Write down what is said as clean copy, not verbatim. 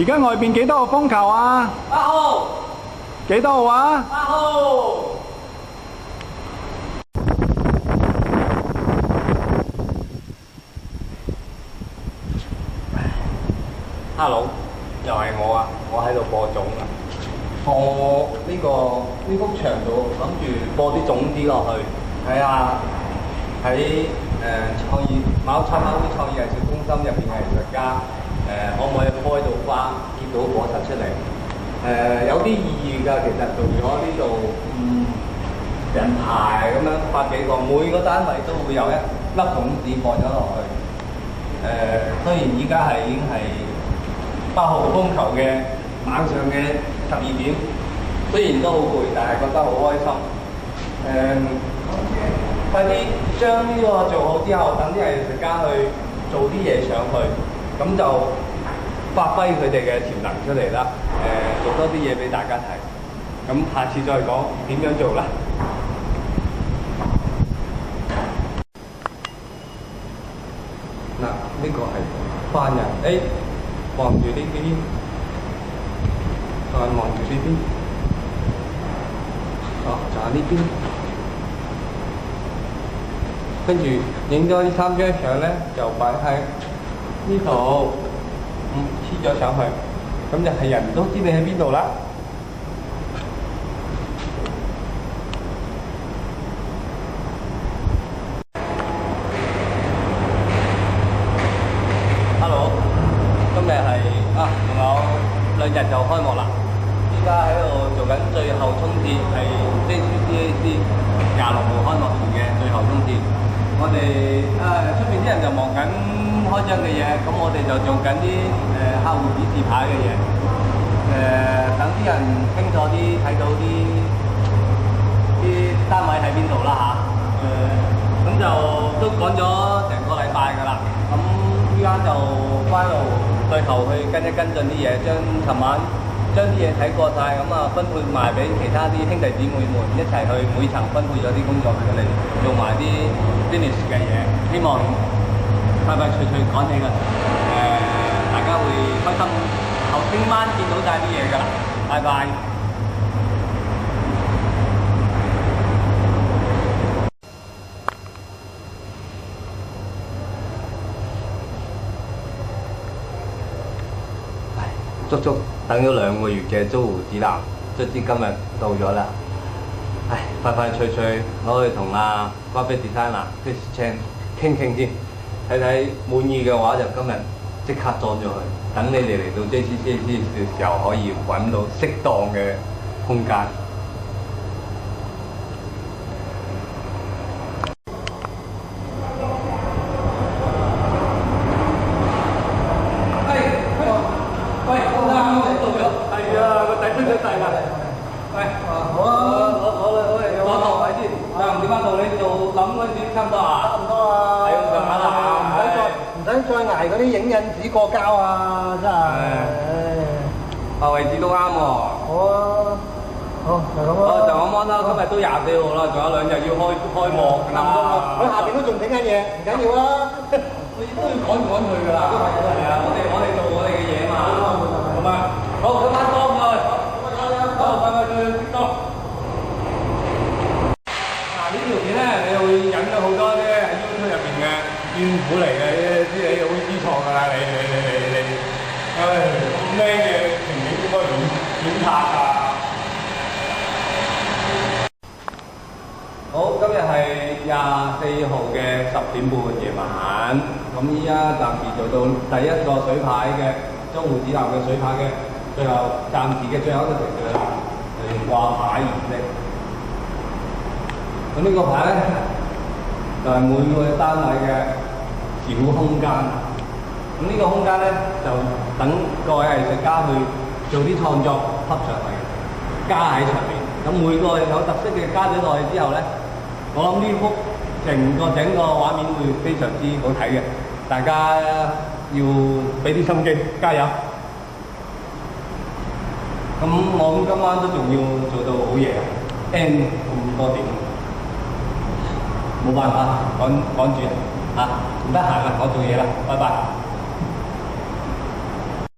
而家外邊幾多個風球啊？8號，幾多號啊？ 8號。Hello，又係我啊！我喺度播種啊。我呢幅牆度諗住播啲種子落去，睇下喺馬賽馬會創意藝術中心入邊嘅藝術家可唔可以開到花，結到果實出嚟？有啲意義㗎，其實做咗呢度人牌咁樣發幾個，每個單位都會有一粒種子播咗落去。雖然依家已經係8號風球嘅晚上嘅12點，雖然都好攰，但係覺得好開心。快啲將呢個做好之後，等啲藝術家去做啲嘢上去，咁就發揮佢哋嘅潛能出嚟啦。做多啲嘢俾大家睇，咁下次再講點樣做啦。嗱，呢個係犯人，望住呢邊，再望住呢邊，就喺呢邊。跟住影咗呢3張相咧，就擺喺呢度，黐咗上去，咁就係人都知你喺邊度啦。Hello， 今日係仲有2日就開幕啦。依家喺度做緊最後衝刺，係 JCCAC 26號開幕前嘅最後衝刺。我哋出邊啲人就忙緊開張嘅嘢，咁我哋就做緊啲客戶指示牌嘅嘢。等啲人清楚啲睇到啲單位喺邊度啦嚇。咁就都趕咗成個禮拜㗎啦。咁依家就翻到最後去跟進啲嘢，尋晚將啲嘢睇過晒，咁分配埋俾其他啲兄弟姊妹們一齊去每層分配咗啲工作俾佢哋做埋啲 finish 嘅嘢，希望快快脆脆趕起㗎。大家會開心，聽晚見到晒啲嘢㗎啦，拜拜。足足等咗2個月嘅租湖指南，卒之今日到咗啦。快快脆脆攞去同graphic designer Chris Chan 傾先，睇睇滿意嘅話就今日即刻裝咗去，等你哋嚟到 JCCAC 嘅時候可以揾到適當嘅空間。再捱嗰啲影印紙過膠啊，真係。位置都啱喎。好啊，好就咁啦。就咁啦，今日都24號啦，仲有2日要開幕㗎啦。佢下邊都仲整緊嘢，唔緊要啊。都要趕佢㗎啦。係啊，我哋做我哋嘅嘢嘛。好嘛，好，佢翻工佢。好，快快去接工。呢條片咧，你會引到好多啲喺 YouTube 入邊嘅怨婦嚟嘅，啲你好知錯㗎啦，你，咁靚嘅情景應該點拍啊？好，今日係24號嘅10點半夜晚，咁依家暫時做到第一個水牌嘅租湖指南嘅水牌嘅暫時嘅最後一個程序啦，係掛牌儀式。咁呢個牌咧就係每個單位嘅小空間。咁呢個空間咧就等各位藝術家去做啲創作，吸上去，加喺上面。咁每個有特色嘅加咗落去之後咧，我諗呢幅整個畫面會非常之好睇嘅。大家要俾啲心機，加油！咁我今晚都仲要做到好夜，N 咁多點。冇辦法，趕住唔得閒啦，我做嘢啦，拜拜。